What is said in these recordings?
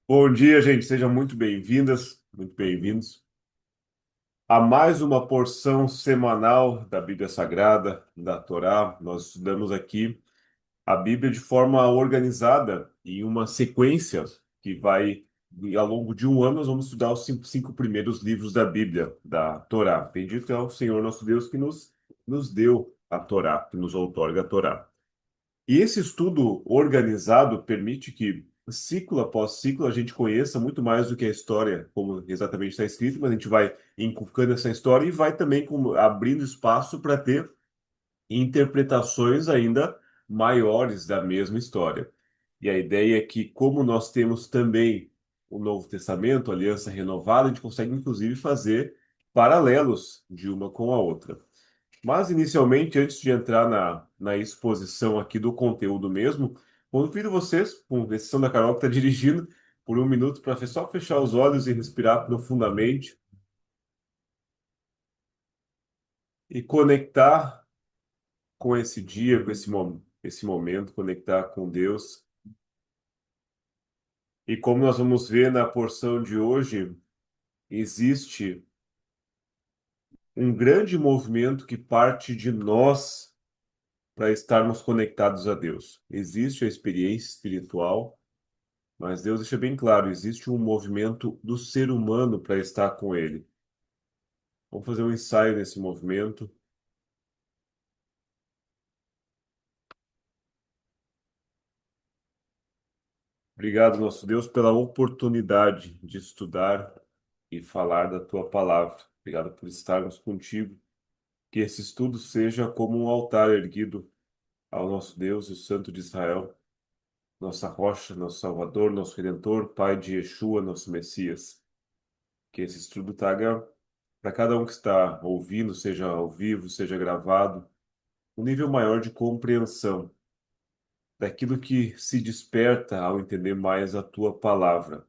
Bom dia, gente. Sejam muito bem-vindas, muito bem-vindos a mais uma porção semanal da Bíblia Sagrada, da Torá. Nós estudamos aqui a Bíblia de forma organizada, em uma sequência que vai, ao longo de um ano, nós vamos estudar os cinco primeiros livros da Bíblia, da Torá. Bendito é o Senhor nosso Deus que nos deu a Torá, que nos outorga a Torá. E esse estudo organizado permite que, ciclo após ciclo, a gente conheça muito mais do que a história, como exatamente está escrito, mas a gente vai inculcando essa história e vai também abrindo espaço para ter interpretações ainda maiores da mesma história. E a ideia é que, como nós temos também o Novo Testamento, a Aliança Renovada, a gente consegue inclusive fazer paralelos de uma com a outra. Mas, inicialmente, antes de entrar na exposição aqui do conteúdo mesmo, convido vocês, com exceção da Carol que está dirigindo, por um minuto para só fechar os olhos e respirar profundamente e conectar com esse dia, com esse momento, conectar com Deus. E como nós vamos ver na porção de hoje, existe um grande movimento que parte de nós para estarmos conectados a Deus. Existe a experiência espiritual. Mas Deus deixa bem claro, existe um movimento do ser humano para estar com Ele. Vamos fazer um ensaio nesse movimento. Obrigado, nosso Deus, pela oportunidade de estudar e falar da Tua palavra. Obrigado por estarmos contigo. Que esse estudo seja como um altar erguido ao nosso Deus, o Santo de Israel, nossa rocha, nosso Salvador, nosso Redentor, Pai de Yeshua, nosso Messias. Que esse estudo traga para cada um que está ouvindo, seja ao vivo, seja gravado, um nível maior de compreensão daquilo que se desperta ao entender mais a tua palavra.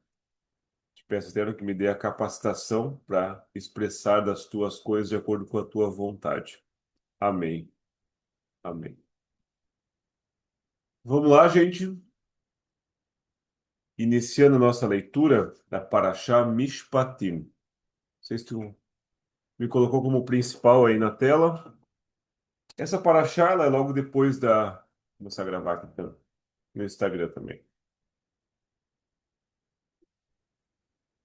Te peço, Eterno, que me dê a capacitação para expressar das tuas coisas de acordo com a tua vontade. Amém. Amém. Vamos lá, gente. Iniciando a nossa leitura da Parashá Mishpatim. Não sei se tu me colocou como principal aí na tela. Essa Parashá, ela é logo depois da... Vou começar a gravar aqui no Instagram também.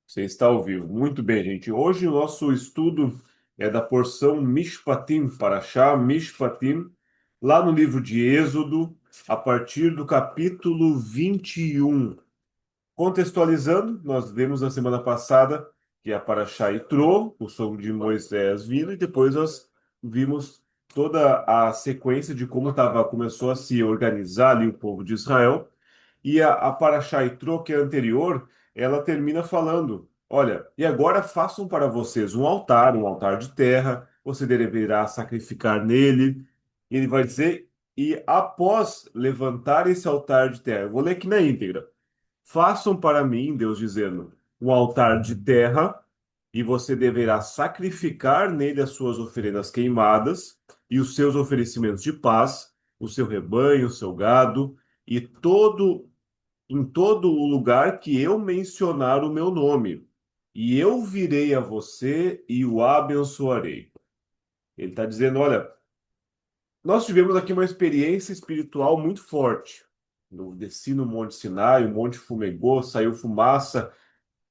Você está ao vivo. Muito bem, gente. Hoje o nosso estudo é da porção Mishpatim, Parashá Mishpatim, lá no livro de Êxodo, a partir do capítulo 21. Contextualizando, nós vimos na semana passada que a Parashá Itró, o sogro de Moisés vindo, e depois nós vimos toda a sequência de como começou a se organizar ali o povo de Israel. E a Parashá Itró, que é anterior, ela termina falando: olha, e agora façam para vocês um altar de terra, você deverá sacrificar nele. E ele vai dizer: e após levantar esse altar de terra, eu vou ler aqui na íntegra: façam para mim, Deus dizendo, um altar de terra, e você deverá sacrificar nele as suas oferendas queimadas e os seus oferecimentos de paz, o seu rebanho, o seu gado e em todo o lugar que eu mencionar o meu nome, e eu virei a você e o abençoarei. Ele está dizendo: olha, nós tivemos aqui uma experiência espiritual muito forte. Eu desci no Monte Sinai, o monte fumegou, saiu fumaça.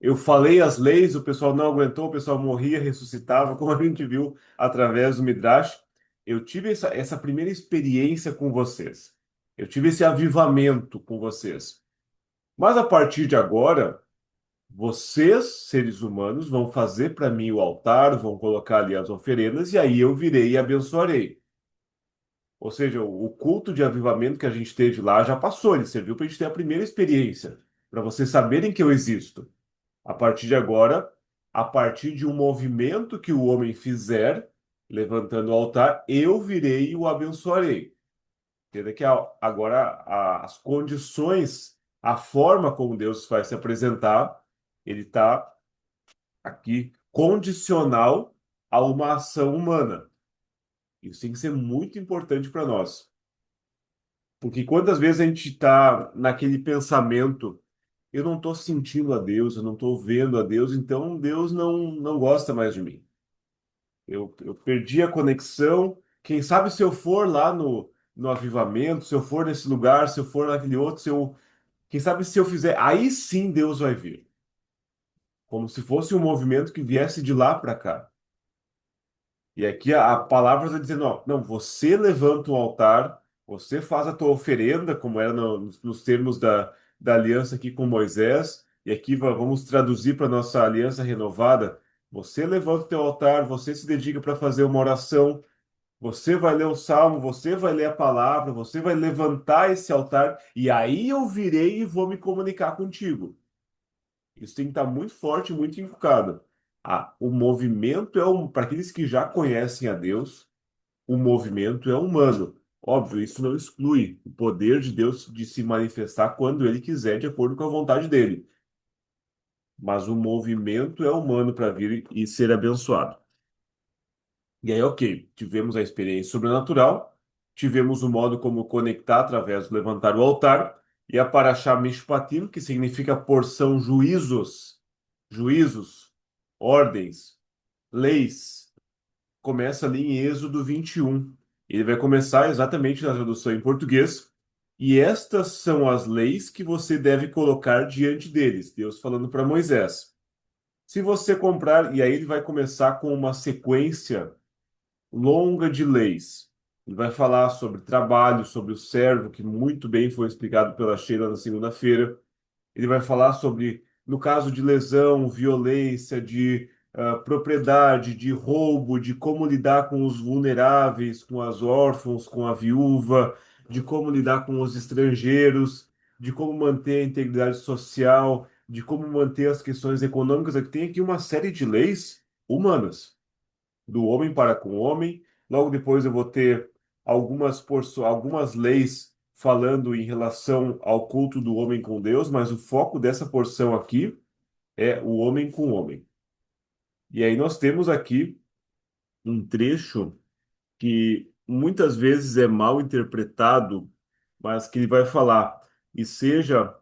Eu falei as leis, o pessoal não aguentou, o pessoal morria, ressuscitava, como a gente viu através do Midrash. Eu tive essa primeira experiência com vocês. Eu tive esse avivamento com vocês. Mas a partir de agora, vocês, seres humanos, vão fazer para mim o altar, vão colocar ali as oferendas, e aí eu virei e abençoarei. Ou seja, o culto de avivamento que a gente teve lá já passou, ele serviu para a gente ter a primeira experiência, para vocês saberem que eu existo. A partir de agora, a partir de um movimento que o homem fizer, levantando o altar, eu virei e o abençoarei. Entenda que agora as condições, a forma como Deus vai se apresentar, ele está aqui condicional a uma ação humana. Isso tem que ser muito importante para nós. Porque quantas vezes a gente está naquele pensamento, eu não estou sentindo a Deus, eu não estou vendo a Deus, então Deus não gosta mais de mim. Eu perdi a conexão. Quem sabe se eu for lá no avivamento, se eu for nesse lugar, se eu for naquele outro, quem sabe se eu fizer, aí sim Deus vai vir. Como se fosse um movimento que viesse de lá para cá. E aqui a palavra está dizendo, ó, não, você levanta um altar, você faz a tua oferenda, como era nos termos da aliança aqui com Moisés, e aqui vamos traduzir para nossa aliança renovada. Você levanta o teu altar, você se dedica para fazer uma oração, você vai ler o salmo, você vai ler a palavra, você vai levantar esse altar, e aí eu virei e vou me comunicar contigo. Isso tem que estar muito forte, muito inculcado. O movimento para aqueles que já conhecem a Deus, o movimento é humano. Óbvio, isso não exclui o poder de Deus de se manifestar quando ele quiser, de acordo com a vontade dele. Mas o movimento é humano para vir e ser abençoado. E aí, ok, tivemos a experiência sobrenatural, tivemos o modo como conectar através do levantar o altar, e a Parashá Mishpatim, que significa porção juízos, juízos, ordens, leis, começa ali em Êxodo 21. Ele vai começar exatamente na tradução em português, e estas são as leis que você deve colocar diante deles, Deus falando para Moisés. Se você comprar, e aí ele vai começar com uma sequência longa de leis. Ele vai falar sobre trabalho, sobre o servo, que muito bem foi explicado pela Sheila na segunda-feira. Ele vai falar sobre, no caso de lesão, violência, de propriedade, de roubo, de como lidar com os vulneráveis, com as órfãos, com a viúva, de como lidar com os estrangeiros, de como manter a integridade social, de como manter as questões econômicas. Tem aqui uma série de leis humanas do homem para com o homem. Logo depois eu vou ter algumas leis falando em relação ao culto do homem com Deus, mas o foco dessa porção aqui é o homem com o homem. E aí nós temos aqui um trecho que muitas vezes é mal interpretado, mas que ele vai falar, e seja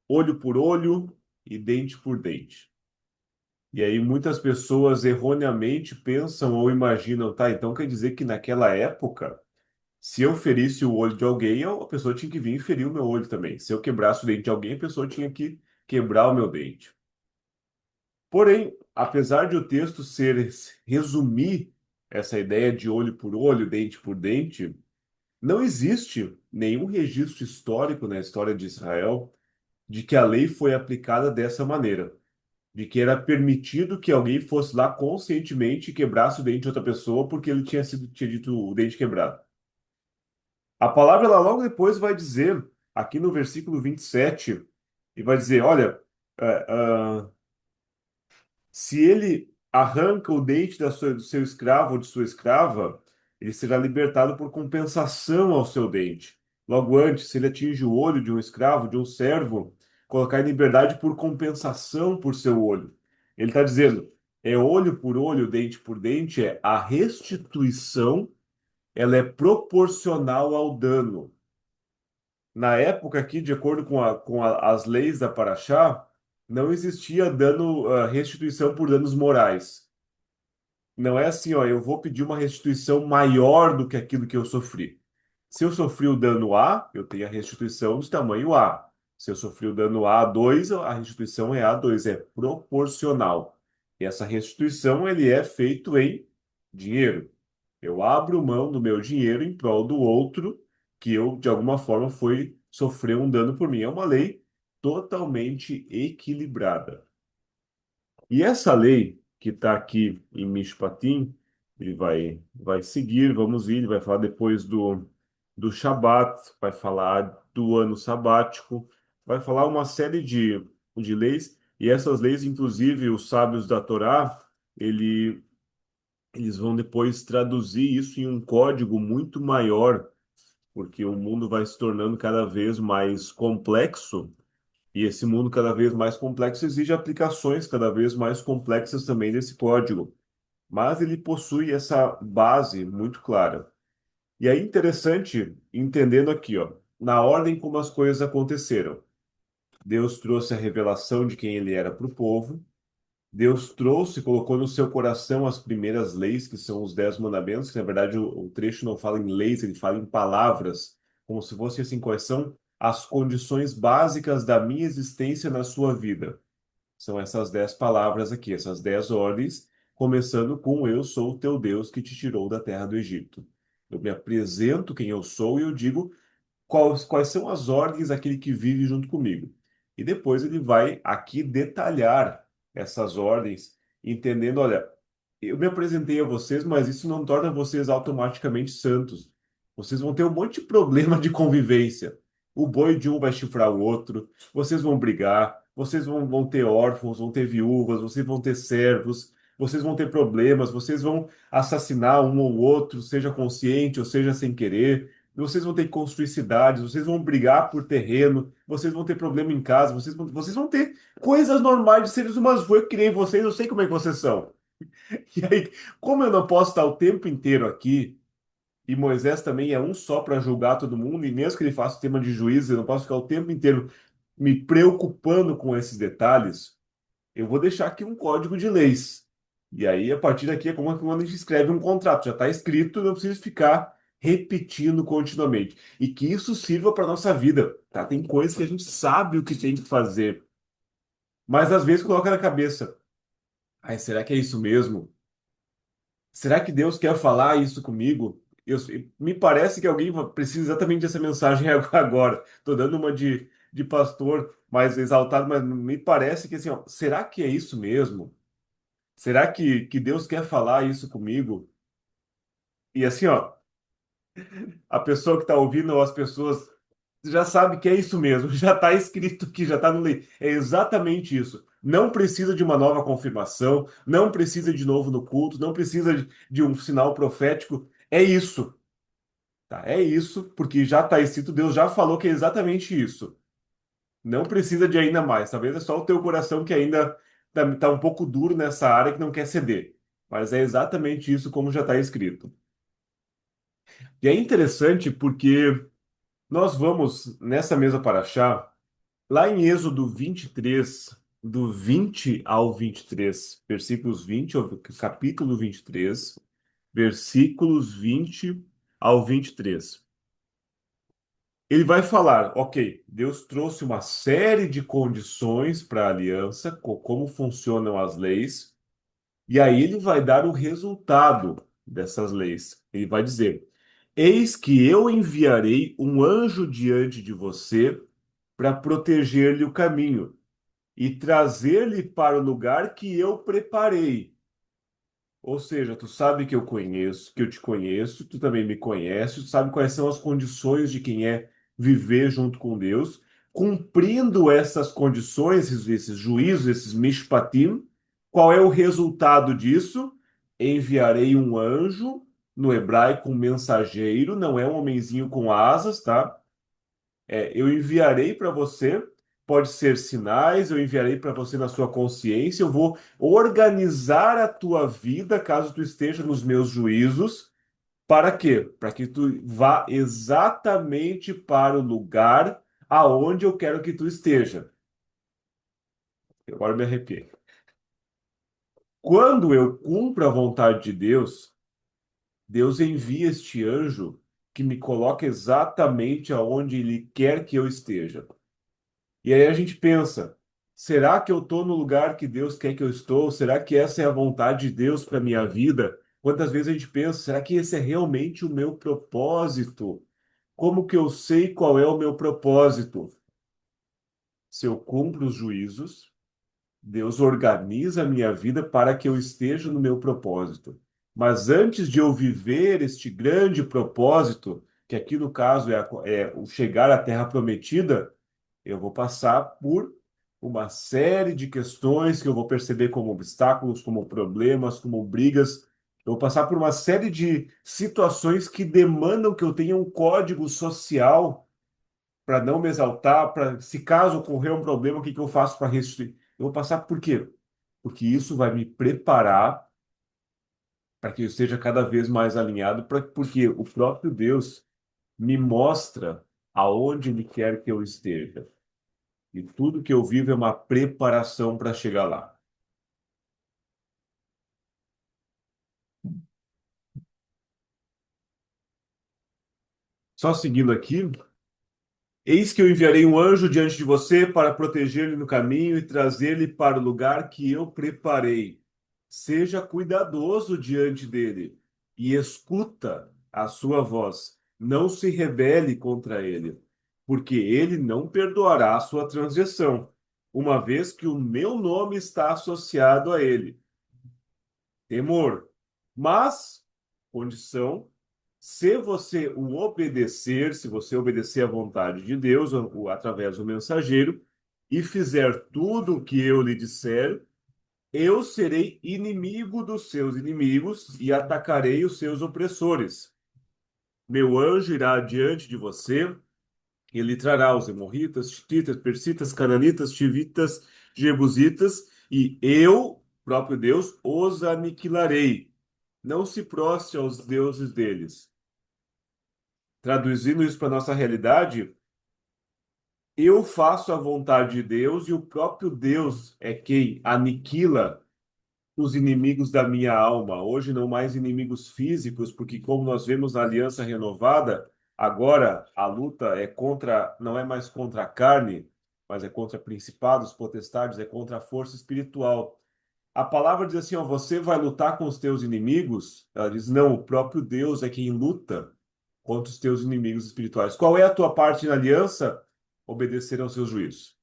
olho por olho e dente por dente. E aí muitas pessoas erroneamente pensam ou imaginam, tá, então quer dizer que naquela época, se eu ferisse o olho de alguém, a pessoa tinha que vir e ferir o meu olho também. Se eu quebrasse o dente de alguém, a pessoa tinha que quebrar o meu dente. Porém, apesar de o texto resumir essa ideia de olho por olho, dente por dente, não existe nenhum registro histórico na história de Israel de que a lei foi aplicada dessa maneira, de que era permitido que alguém fosse lá conscientemente e quebrasse o dente de outra pessoa porque ele tinha dito o dente quebrado. A palavra ela logo depois vai dizer, aqui no versículo 27, e vai dizer, olha, é, se ele arranca o dente do seu escravo ou de sua escrava, ele será libertado por compensação ao seu dente. Logo antes, se ele atinge o olho de um escravo, de um servo, colocar em liberdade por compensação por seu olho. Ele está dizendo, é olho por olho, dente por dente, é a restituição, ela é proporcional ao dano. Na época aqui, de acordo as leis da Paraxá, não existia restituição por danos morais. Não é assim, ó, eu vou pedir uma restituição maior do que aquilo que eu sofri. Se eu sofri o dano A, eu tenho a restituição de tamanho A. Se eu sofri o dano A2, a restituição é A2, é proporcional. E essa restituição ele é feito em dinheiro. Eu abro mão do meu dinheiro em prol do outro que eu, de alguma forma, foi sofrer um dano por mim. É uma lei totalmente equilibrada. E essa lei que está aqui em Mishpatim, ele vai seguir, vamos ir, ele vai falar depois do Shabat, vai falar do ano sabático, vai falar uma série de leis, e essas leis, inclusive, os sábios da Torá, ele, eles vão depois traduzir isso em um código muito maior, porque o mundo vai se tornando cada vez mais complexo, e esse mundo cada vez mais complexo exige aplicações cada vez mais complexas também desse código. Mas ele possui essa base muito clara. E aí, interessante, entendendo aqui, ó. na ordem como as coisas aconteceram. Deus trouxe a revelação de quem ele era para o povo. Deus trouxe, colocou no seu coração as primeiras leis, que são os 10 mandamentos, que na verdade o trecho não fala em leis, ele fala em palavras, como se fosse assim, quais são as condições básicas da minha existência na sua vida. São essas 10 palavras aqui, essas 10 ordens, começando com eu sou o teu Deus que te tirou da terra do Egito. Eu me apresento quem eu sou e eu digo quais são as ordens daquele que vive junto comigo. E depois ele vai aqui detalhar essas ordens, entendendo, olha, eu me apresentei a vocês, mas isso não torna vocês automaticamente santos. Vocês vão ter um monte de problema de convivência. O boi de um vai chifrar o outro, vocês vão brigar, vocês vão ter órfãos, vão ter viúvas, vocês vão ter servos, vocês vão ter problemas, vocês vão assassinar um ou outro, seja consciente ou seja sem querer. Vocês vão ter que construir cidades, vocês vão brigar por terreno, vocês vão ter problema em casa, vocês vão ter coisas normais de seres humanos. Foi que nem vocês, eu sei como é que vocês são. E aí, como eu não posso estar o tempo inteiro aqui, e Moisés também é um só para julgar todo mundo, e mesmo que ele faça o tema de juízo, eu não posso ficar o tempo inteiro me preocupando com esses detalhes, eu vou deixar aqui um código de leis. E aí, a partir daqui, é como quando a gente escreve um contrato, já está escrito, não preciso ficar repetindo continuamente. E que isso sirva para nossa vida, tá? Tem coisas que a gente sabe o que tem que fazer, mas às vezes coloca na cabeça, ai, será que é isso mesmo? Será que Deus quer falar isso comigo? Me parece que alguém precisa exatamente dessa mensagem agora. Estou dando uma de pastor mais exaltado, mas me parece que assim, ó, será que é isso mesmo? Será que Deus quer falar isso comigo? E assim, ó, a pessoa que está ouvindo, ou as pessoas já sabe que é isso mesmo, já está escrito aqui, já está no lei. É exatamente isso. Não precisa de uma nova confirmação, não precisa de novo no culto, não precisa de um sinal profético. É isso, tá? É isso, porque já está escrito, Deus já falou que é exatamente isso. Não precisa de ainda mais. Talvez é só o teu coração que ainda tá um pouco duro nessa área que não quer ceder. Mas é exatamente isso como já está escrito. E é interessante porque nós vamos, nessa mesa paraxá, lá em Êxodo 23, do 20 ao 23, versículos 20, capítulo 23, versículos 20 ao 23. Ele vai falar, ok, Deus trouxe uma série de condições para a aliança, como funcionam as leis, e aí ele vai dar o resultado dessas leis. Ele vai dizer: Eis que eu enviarei um anjo diante de você para proteger-lhe o caminho e trazer-lhe para o lugar que eu preparei. Ou seja, tu sabe que eu conheço, que eu te conheço, tu também me conhece, tu sabe quais são as condições de quem é viver junto com Deus. Cumprindo essas condições, esses juízos, esses mishpatim, qual é o resultado disso? Enviarei um anjo, no hebraico, um mensageiro, não é um homenzinho com asas, tá? Eu enviarei para você, pode ser sinais, eu enviarei para você na sua consciência, eu vou organizar a tua vida caso tu esteja nos meus juízos. Para quê? Para que tu vá exatamente para o lugar aonde eu quero que tu esteja. Agora me arrepio. Quando eu cumpro a vontade de Deus, Deus envia este anjo que me coloca exatamente aonde Ele quer que eu esteja. E aí a gente pensa, será que eu estou no lugar que Deus quer que eu estou? Será que essa é a vontade de Deus para minha vida? Quantas vezes a gente pensa, será que esse é realmente o meu propósito? Como que eu sei qual é o meu propósito? Se eu cumpro os juízos, Deus organiza a minha vida para que eu esteja no meu propósito. Mas antes de eu viver este grande propósito, que aqui no caso é o chegar à Terra Prometida, eu vou passar por uma série de questões que eu vou perceber como obstáculos, como problemas, como brigas. Eu vou passar por uma série de situações que demandam que eu tenha um código social para não me exaltar, para se caso ocorrer um problema, o que que eu faço para restituir? Eu vou passar por quê? Porque isso vai me preparar para que eu esteja cada vez mais alinhado, porque o próprio Deus me mostra aonde Ele quer que eu esteja. E tudo que eu vivo é uma preparação para chegar lá. Só seguindo aqui, eis que eu enviarei um anjo diante de você para proteger-lhe no caminho e trazer-lhe para o lugar que eu preparei. Seja cuidadoso diante dele e escuta a sua voz. Não se rebele contra ele, porque ele não perdoará a sua transgressão, uma vez que o meu nome está associado a ele. Temor. Mas, condição, se você o obedecer, se você obedecer à vontade de Deus, através do mensageiro, e fizer tudo o que eu lhe disser, eu serei inimigo dos seus inimigos e atacarei os seus opressores. Meu anjo irá adiante de você, ele trará os hemorritas, hititas, persitas, cananitas, chivitas, jebusitas, e eu, próprio Deus, os aniquilarei. Não se prostre aos deuses deles. Traduzindo isso para nossa realidade, eu faço a vontade de Deus e o próprio Deus é quem aniquila os inimigos da minha alma. Hoje não mais inimigos físicos, porque como nós vemos na Aliança Renovada, agora a luta é contra, não é mais contra a carne, mas é contra principados, potestades, é contra a força espiritual. A palavra diz assim, ó, você vai lutar com os teus inimigos? Ela diz, não, o próprio Deus é quem luta contra os teus inimigos espirituais. Qual é a tua parte na aliança? Obedecer aos seus juízos.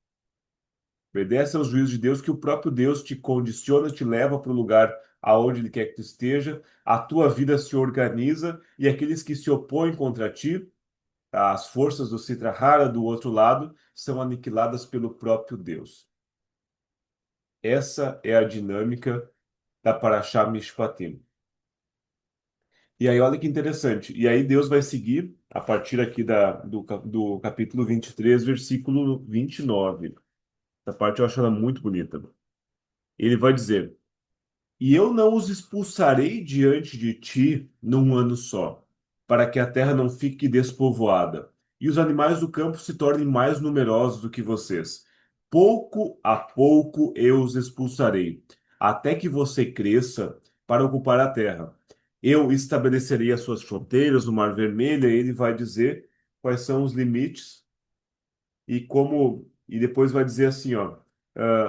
Obedece aos juízos de Deus, que o próprio Deus te condiciona, te leva para o lugar aonde Ele quer que tu esteja, a tua vida se organiza e aqueles que se opõem contra ti, as forças do Sitrahara do outro lado, são aniquiladas pelo próprio Deus. Essa é a dinâmica da Parashá Mishpatim. E aí, olha que interessante. E aí, Deus vai seguir, a partir aqui do capítulo 23, versículo 29. Essa parte eu acho ela muito bonita. Ele vai dizer. E eu não os expulsarei diante de ti num ano só, para que a terra não fique despovoada, e os animais do campo se tornem mais numerosos do que vocês. Pouco a pouco eu os expulsarei, até que você cresça para ocupar a terra. Eu estabelecerei as suas fronteiras no Mar Vermelho, e ele vai dizer quais são os limites e depois vai dizer assim, ó,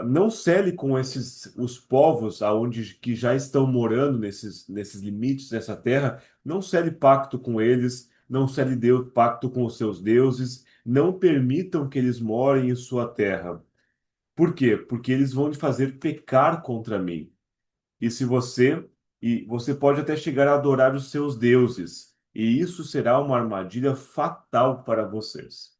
não cele com esses os povos aonde que já estão morando nesses limites dessa terra, não cele pacto com eles, não cele Deus pacto com os seus deuses, não permitam que eles morem em sua terra. Por quê? Porque eles vão te fazer pecar contra mim. E se você e você pode até chegar a adorar os seus deuses, e isso será uma armadilha fatal para vocês.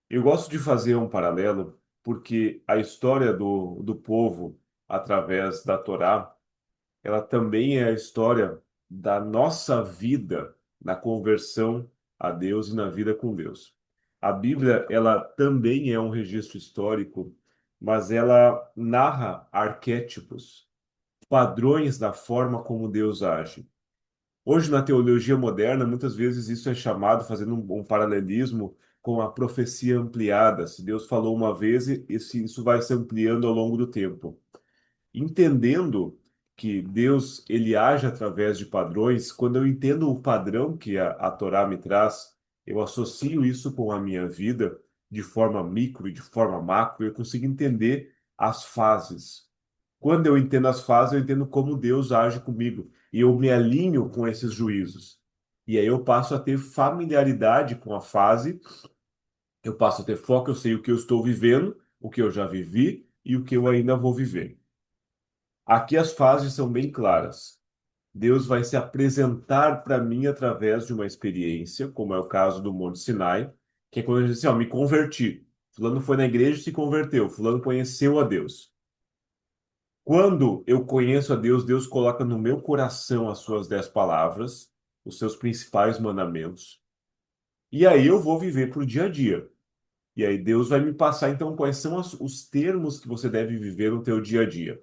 Eu gosto de fazer um paralelo porque a história do povo através da Torá, ela também é a história da nossa vida na conversão a Deus e na vida com Deus. A Bíblia, ela também é um registro histórico, mas ela narra arquétipos, padrões da forma como Deus age. Hoje, na teologia moderna, muitas vezes isso é chamado, fazendo um paralelismo com a profecia ampliada. Se Deus falou uma vez, isso vai se ampliando ao longo do tempo. Entendendo que Deus ele age através de padrões, quando eu entendo o padrão que a Torá me traz, eu associo isso com a minha vida de forma micro e de forma macro, eu consigo entender as fases. Quando eu entendo as fases, eu entendo como Deus age comigo. E eu me alinho com esses juízos. E aí eu passo a ter familiaridade com a fase, eu passo a ter foco, eu sei o que eu estou vivendo, o que eu já vivi e o que eu ainda vou viver. Aqui as fases são bem claras. Deus vai se apresentar para mim através de uma experiência, como é o caso do Monte Sinai, que é quando ele diz assim, ó, me converti. Fulano foi na igreja e se converteu. Fulano conheceu a Deus. Quando eu conheço a Deus, Deus coloca no meu coração as suas 10 palavras, os seus principais mandamentos. E aí eu vou viver pro dia a dia. E aí Deus vai me passar, então, quais são os termos que você deve viver no teu dia a dia.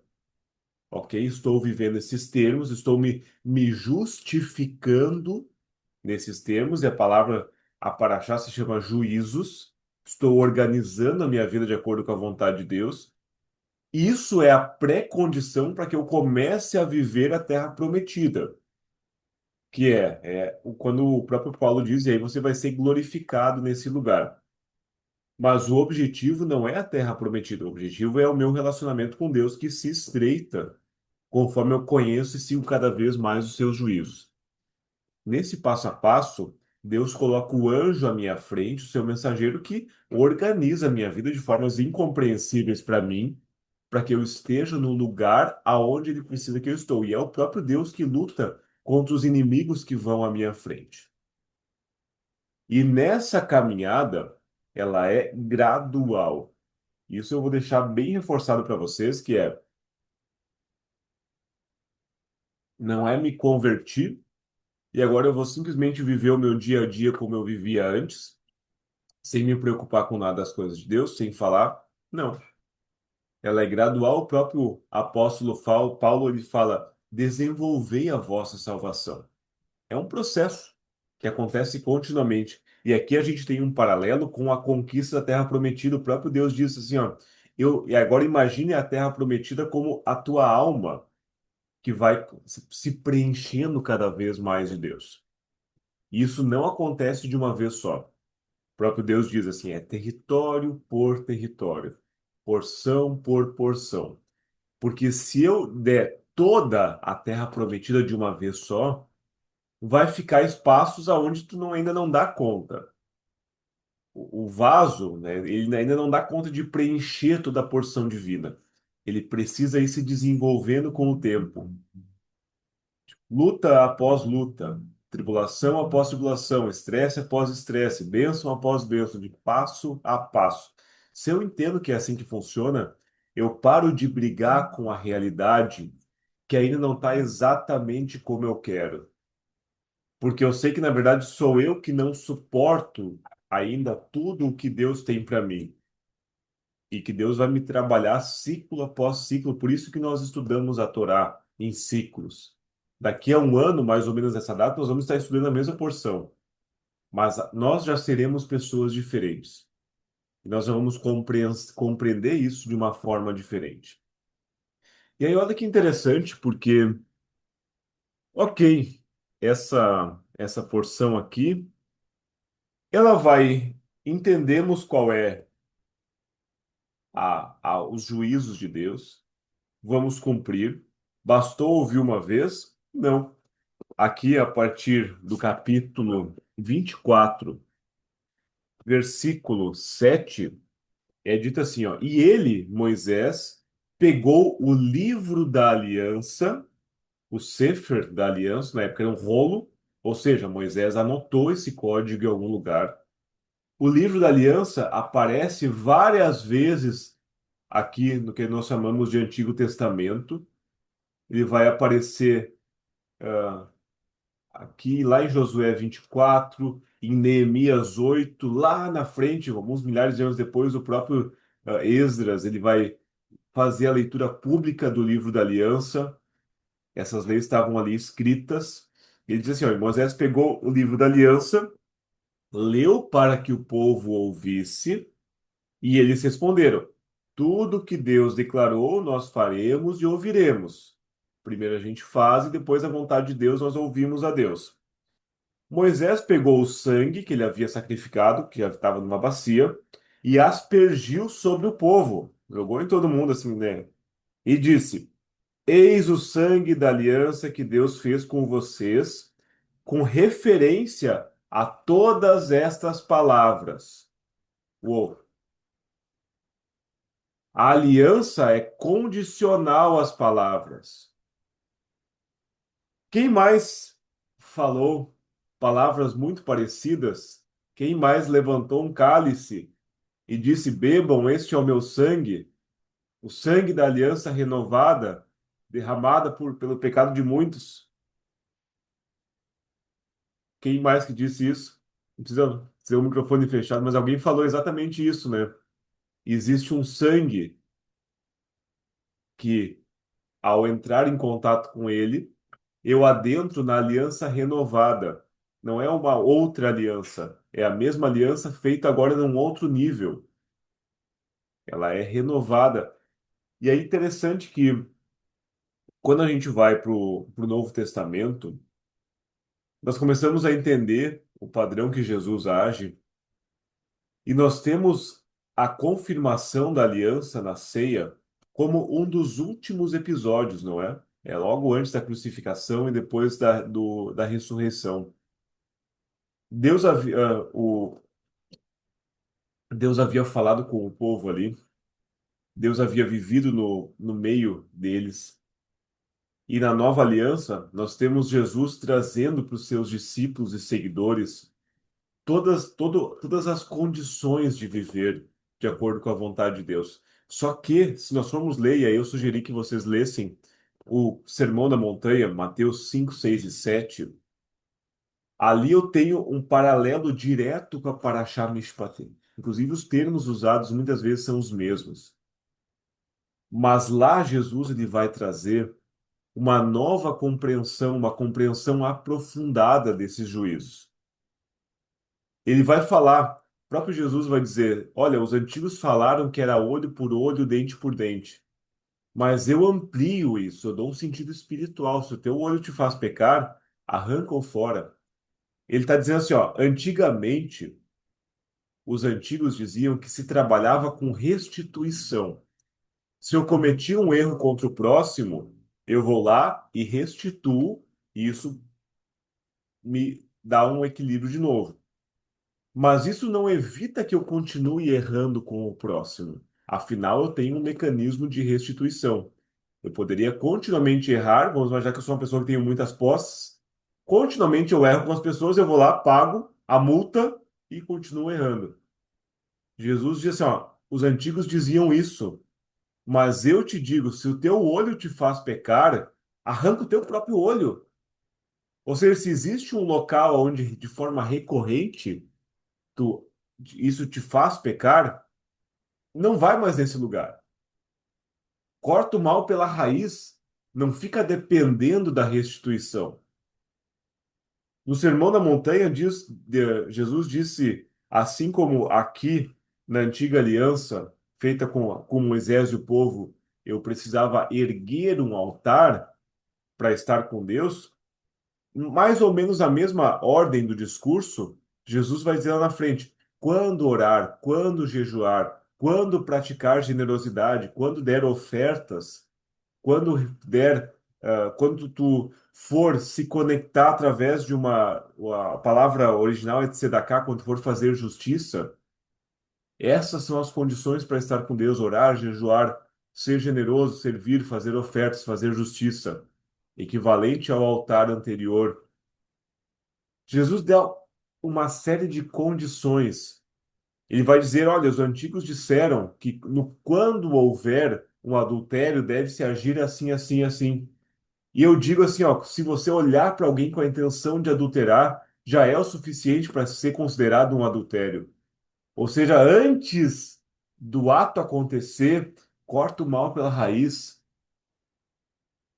Ok? Estou vivendo esses termos, estou me justificando nesses termos, e a palavra A Paraxá se chama Juízos. Estou organizando a minha vida de acordo com a vontade de Deus. Isso é a pré-condição para que eu comece a viver a Terra Prometida, que quando o próprio Paulo diz, e aí você vai ser glorificado nesse lugar. Mas o objetivo não é a Terra Prometida, o objetivo é o meu relacionamento com Deus que se estreita conforme eu conheço e sigo cada vez mais os seus juízos. Nesse passo a passo, Deus coloca o anjo à minha frente, o seu mensageiro, que organiza a minha vida de formas incompreensíveis para mim, para que eu esteja no lugar aonde ele precisa que eu estou. E é o próprio Deus que luta contra os inimigos que vão à minha frente. E nessa caminhada, ela é gradual. Isso eu vou deixar bem reforçado para vocês, que não é me convertir e agora eu vou simplesmente viver o meu dia a dia como eu vivia antes, sem me preocupar com nada das coisas de Deus, sem falar. Não. Ela é gradual. O próprio apóstolo Paulo ele fala: desenvolvei a vossa salvação. É um processo que acontece continuamente. E aqui a gente tem um paralelo com a conquista da Terra Prometida. O próprio Deus diz assim, ó, e agora imagine a Terra Prometida como a tua alma que vai se preenchendo cada vez mais de Deus. E isso não acontece de uma vez só. O próprio Deus diz assim, é território por território, porção por porção. Porque se eu der toda a Terra Prometida de uma vez só, vai ficar espaços aonde tu ainda não dá conta. O vaso, né, ele ainda não dá conta de preencher toda a porção divina. Ele precisa ir se desenvolvendo com o tempo. Luta após luta, tribulação após tribulação, estresse após estresse, bênção após bênção, de passo a passo. Se eu entendo que é assim que funciona, eu paro de brigar com a realidade que ainda não está exatamente como eu quero. Porque eu sei que, na verdade, sou eu que não suporto ainda tudo o que Deus tem para mim. E que Deus vai me trabalhar ciclo após ciclo. Por isso que nós estudamos a Torá em ciclos. Daqui a um ano, mais ou menos nessa data, nós vamos estar estudando a mesma porção. Mas nós já seremos pessoas diferentes. E nós já vamos compreender isso de uma forma diferente. E aí, olha que interessante, porque, ok, essa porção aqui. Ela vai, entendemos qual é os juízos de Deus, vamos cumprir. Bastou ouvir uma vez? Não. Aqui, a partir do capítulo 24, versículo 7, é dito assim, ó, e ele, Moisés, pegou o livro da aliança, o Sefer da aliança, na época era um rolo, ou seja, Moisés anotou esse código em algum lugar. O livro da aliança aparece várias vezes aqui no que nós chamamos de Antigo Testamento. Ele vai aparecer aqui, lá em Josué 24, em Neemias 8, lá na frente, alguns milhares de anos depois, o próprio Esdras, ele vai fazer a leitura pública do livro da aliança. Essas leis estavam ali escritas. Ele diz assim, ó, Moisés pegou o livro da aliança, leu para que o povo ouvisse. E eles responderam: tudo que Deus declarou, nós faremos e ouviremos. Primeiro a gente faz e depois a vontade de Deus nós ouvimos a Deus. Moisés pegou o sangue que ele havia sacrificado, que já estava numa bacia, e aspergiu sobre o povo. Jogou em todo mundo assim, né? E disse: eis o sangue da aliança que Deus fez com vocês, com referência a todas estas palavras. Uou! A aliança é condicional às palavras. Quem mais falou palavras muito parecidas? Quem mais levantou um cálice e disse: bebam, este é o meu sangue, o sangue da aliança renovada, derramada pelo pecado de muitos? Quem mais que disse isso? Não precisa ter o microfone fechado, mas alguém falou exatamente isso, né? Existe um sangue que, ao entrar em contato com ele, eu adentro na aliança renovada. Não é uma outra aliança. É a mesma aliança feita agora num outro nível. Ela é renovada. E é interessante que quando a gente vai para o Novo Testamento, nós começamos a entender o padrão que Jesus age e nós temos a confirmação da aliança na ceia como um dos últimos episódios, não é? É logo antes da crucificação e depois da ressurreição. Deus havia, Deus havia falado com o povo ali, Deus havia vivido no meio deles. E na nova aliança, nós temos Jesus trazendo para os seus discípulos e seguidores todas as condições de viver de acordo com a vontade de Deus. Só que, se nós formos ler, e aí eu sugeri que vocês lessem o Sermão da Montanha, Mateus 5, 6 e 7, ali eu tenho um paralelo direto com a Parashá Mishpatim. Inclusive, os termos usados muitas vezes são os mesmos. Mas lá Jesus ele vai trazer uma nova compreensão, uma compreensão aprofundada desses juízos. Ele vai falar, o próprio Jesus vai dizer: olha, os antigos falaram que era olho por olho, dente por dente. Mas eu amplio isso, eu dou um sentido espiritual. Se o teu olho te faz pecar, arranca-o fora. Ele está dizendo assim, ó, antigamente, os antigos diziam que se trabalhava com restituição. Se eu cometi um erro contra o próximo, eu vou lá e restituo, e isso me dá um equilíbrio de novo. Mas isso não evita que eu continue errando com o próximo. Afinal, eu tenho um mecanismo de restituição. Eu poderia continuamente errar, vamos imaginar que eu sou uma pessoa que tenho muitas posses. Continuamente eu erro com as pessoas, eu vou lá, pago a multa e continuo errando. Jesus disse assim, ó, os antigos diziam isso, mas eu te digo, se o teu olho te faz pecar, arranca o teu próprio olho. Ou seja, se existe um local onde de forma recorrente tu, isso te faz pecar, não vai mais nesse lugar. Corta o mal pela raiz, não fica dependendo da restituição. No Sermão da Montanha, Jesus disse, assim como aqui na antiga aliança, feita com Moisés e o povo, eu precisava erguer um altar para estar com Deus, mais ou menos a mesma ordem do discurso, Jesus vai dizer lá na frente: quando orar, quando jejuar, quando praticar generosidade, quando der ofertas, quando der, quando tu for se conectar através de a palavra original é tzedakah, quando for fazer justiça, essas são as condições para estar com Deus: orar, jejuar, ser generoso, servir, fazer ofertas, fazer justiça, equivalente ao altar anterior. Jesus deu uma série de condições. Ele vai dizer: olha, os antigos disseram que quando houver um adultério, deve-se agir assim, assim, assim. E eu digo assim, ó, se você olhar para alguém com a intenção de adulterar, já é o suficiente para ser considerado um adultério. Ou seja, antes do ato acontecer, corta o mal pela raiz.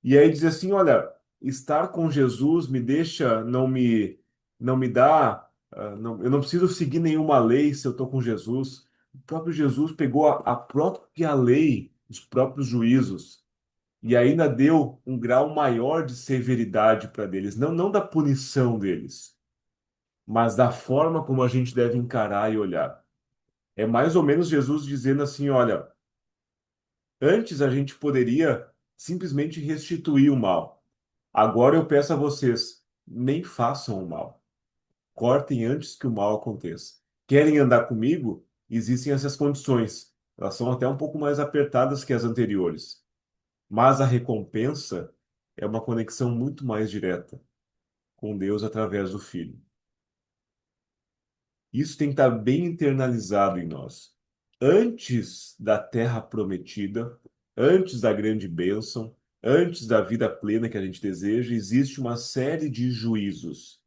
E aí diz assim, olha, estar com Jesus me deixa, não me dá, eu não preciso seguir nenhuma lei se eu estou com Jesus. O próprio Jesus pegou a própria lei, os próprios juízos, e ainda deu um grau maior de severidade para deles, não da punição deles, mas da forma como a gente deve encarar e olhar. É mais ou menos Jesus dizendo assim, olha, antes a gente poderia simplesmente restituir o mal. Agora eu peço a vocês, nem façam o mal. Cortem antes que o mal aconteça. Querem andar comigo? Existem essas condições. Elas são até um pouco mais apertadas que as anteriores. Mas a recompensa é uma conexão muito mais direta com Deus através do Filho. Isso tem que estar bem internalizado em nós. Antes da terra prometida, antes da grande bênção, antes da vida plena que a gente deseja, existe uma série de juízos,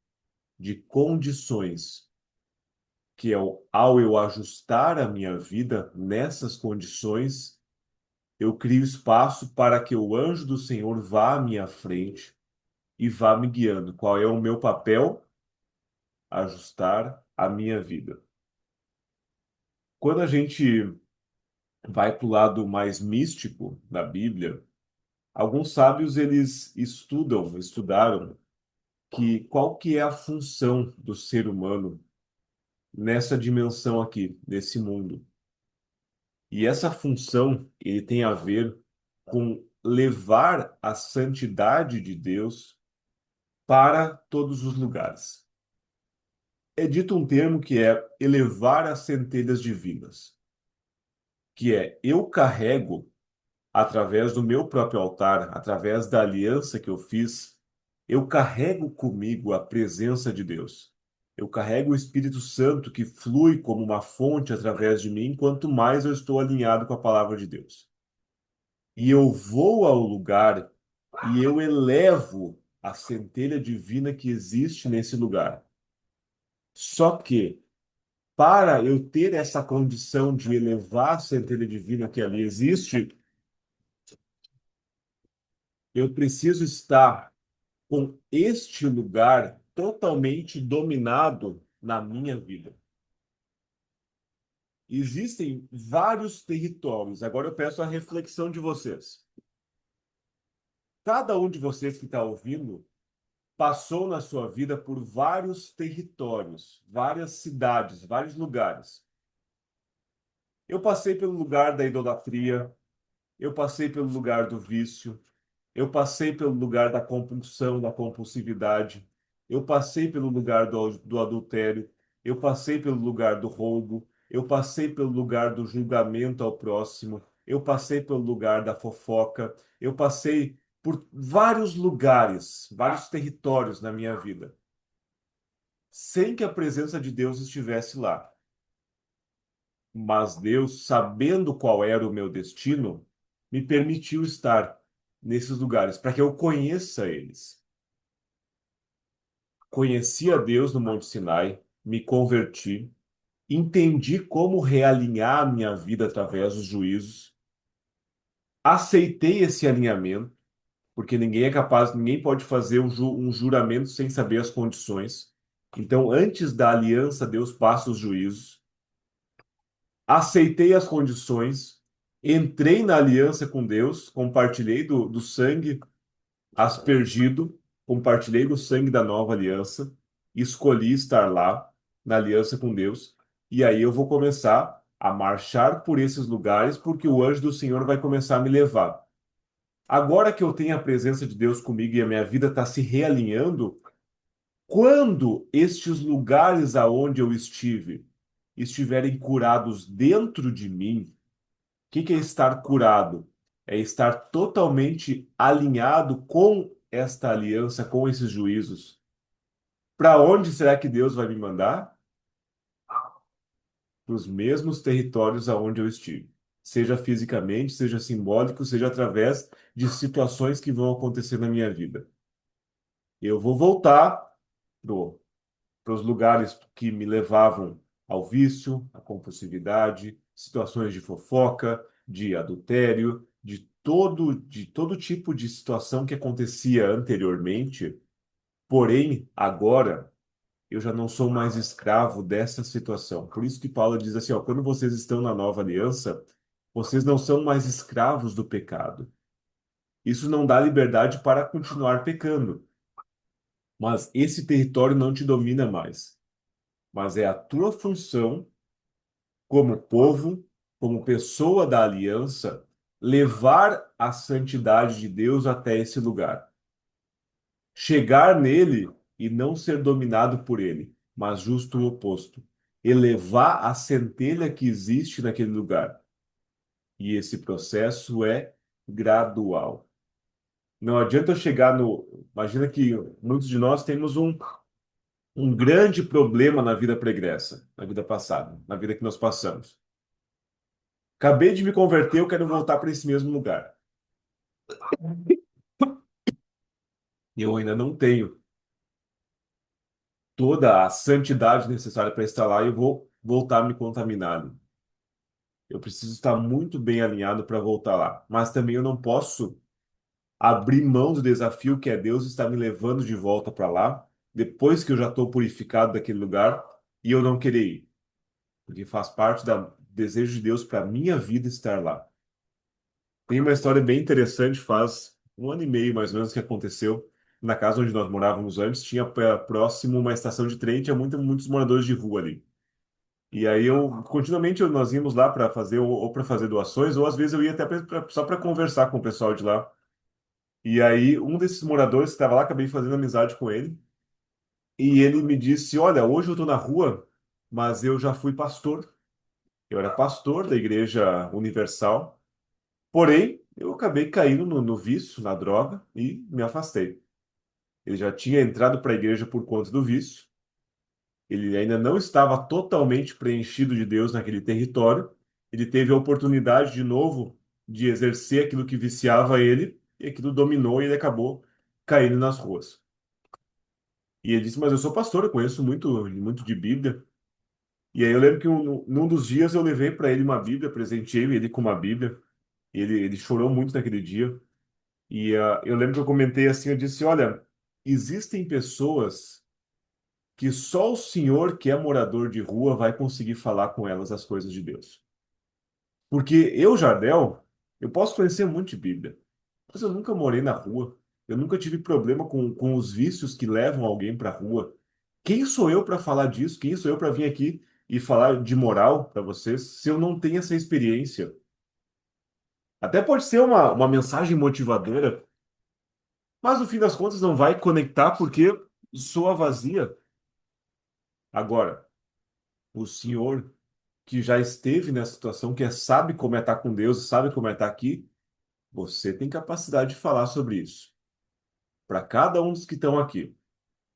de condições, que é ao eu ajustar a minha vida nessas condições, eu crio espaço para que o anjo do Senhor vá à minha frente e vá me guiando. Qual é o meu papel? Ajustar a minha vida. Quando a gente vai para o lado mais místico da Bíblia, alguns sábios eles estudaram que qual que é a função do ser humano nessa dimensão aqui, nesse mundo. E essa função ele tem a ver com levar a santidade de Deus para todos os lugares. É dito um termo que é elevar as centelhas divinas, que é eu carrego através do meu próprio altar, através da aliança que eu fiz, eu carrego comigo a presença de Deus. Eu carrego o Espírito Santo que flui como uma fonte através de mim, quanto mais eu estou alinhado com a palavra de Deus. E eu vou ao lugar e eu elevo a centelha divina que existe nesse lugar. Só que, para eu ter essa condição de elevar a centelha divina que ali existe, eu preciso estar com este lugar totalmente dominado na minha vida. Existem vários territórios. Agora eu peço a reflexão de vocês. Cada um de vocês que está ouvindo passou na sua vida por vários territórios, várias cidades, vários lugares. Eu passei pelo lugar da idolatria, eu passei pelo lugar do vício, eu passei pelo lugar da compulsão, da compulsividade. Eu passei pelo lugar do adultério. Eu passei pelo lugar do roubo. Eu passei pelo lugar do julgamento ao próximo. Eu passei pelo lugar da fofoca. Eu passei por vários lugares, vários territórios na minha vida, sem que a presença de Deus estivesse lá. Mas Deus, sabendo qual era o meu destino, me permitiu estar nesses lugares para que eu conheça eles. Conheci a Deus no Monte Sinai, me converti, entendi como realinhar a minha vida através dos juízos, aceitei esse alinhamento, porque ninguém é capaz, ninguém pode fazer um juramento sem saber as condições. Então, antes da aliança, Deus passa os juízos. Aceitei as condições, entrei na aliança com Deus, compartilhei do sangue aspergido, compartilhei do sangue da nova aliança, escolhi estar lá na aliança com Deus, e aí eu vou começar a marchar por esses lugares, porque o anjo do Senhor vai começar a me levar. Agora que eu tenho a presença de Deus comigo e a minha vida está se realinhando, quando estes lugares aonde eu estive estiverem curados dentro de mim, o que que é estar curado? É estar totalmente alinhado com esta aliança, com esses juízos. Para onde será que Deus vai me mandar? Para os mesmos territórios aonde eu estive. Seja fisicamente, seja simbólico, seja através de situações que vão acontecer na minha vida. Eu vou voltar para os lugares que me levavam ao vício, à compulsividade, situações de fofoca, de adultério, de todo tipo de situação que acontecia anteriormente. Porém, agora eu já não sou mais escravo dessa situação. Por isso que Paulo diz assim, ó, quando vocês estão na nova aliança, vocês não são mais escravos do pecado. Isso não dá liberdade para continuar pecando, mas esse território não te domina mais. Mas é a tua função como povo, como pessoa da aliança, levar a santidade de Deus até esse lugar. Chegar nele e não ser dominado por ele, mas justo o oposto. Elevar a centelha que existe naquele lugar. E esse processo é gradual. Não adianta eu chegar no. Imagina que muitos de nós temos um grande problema na vida pregressa, na vida passada, na vida que nós passamos. Acabei de me converter, eu quero voltar para esse mesmo lugar. E eu ainda não tenho toda a santidade necessária para estar lá e eu vou voltar me contaminado. Eu preciso estar muito bem alinhado para voltar lá. Mas também eu não posso abrir mão do desafio que é Deus estar me levando de volta para lá, depois que eu já estou purificado daquele lugar, e eu não querer ir, porque faz parte do desejo de Deus para minha vida estar lá. Tem uma história bem interessante, faz um ano e meio mais ou menos que aconteceu. Na casa onde nós morávamos antes, tinha próximo uma estação de trem, tinha muitos moradores de rua ali. E aí nós íamos lá para fazer ou para fazer doações, ou às vezes eu ia até só para conversar com o pessoal de lá. E aí um desses moradores que estava lá, acabei fazendo amizade com ele, e ele me disse: "Olha, hoje eu estou na rua, mas eu já fui pastor. Eu era pastor da Igreja Universal. Porém, eu acabei caindo no vício, na droga, e me afastei. Ele já tinha entrado para a igreja por conta do vício, ele ainda não estava totalmente preenchido de Deus naquele território, ele teve a oportunidade de novo de exercer aquilo que viciava ele, e aquilo dominou e ele acabou caindo nas ruas. E ele disse: "Mas eu sou pastor, eu conheço muito de Bíblia." E aí eu lembro que num dos dias eu levei para ele uma Bíblia, presenteei ele com uma Bíblia. Ele chorou muito naquele dia. E eu lembro que eu comentei assim, eu disse, olha, existem pessoas que só o senhor, que é morador de rua, vai conseguir falar com elas as coisas de Deus. Porque eu, Jardel, eu posso conhecer muito de Bíblia, mas eu nunca morei na rua. Eu nunca tive problema com os vícios que levam alguém para a rua. Quem sou eu para falar disso? Quem sou eu para vir aqui e falar de moral para vocês se eu não tenho essa experiência? Até pode ser uma mensagem motivadora, mas no fim das contas não vai conectar porque soa vazia. Agora, o senhor que já esteve nessa situação, sabe como é estar com Deus, sabe como é estar aqui, você tem capacidade de falar sobre isso. Para cada um dos que estão aqui.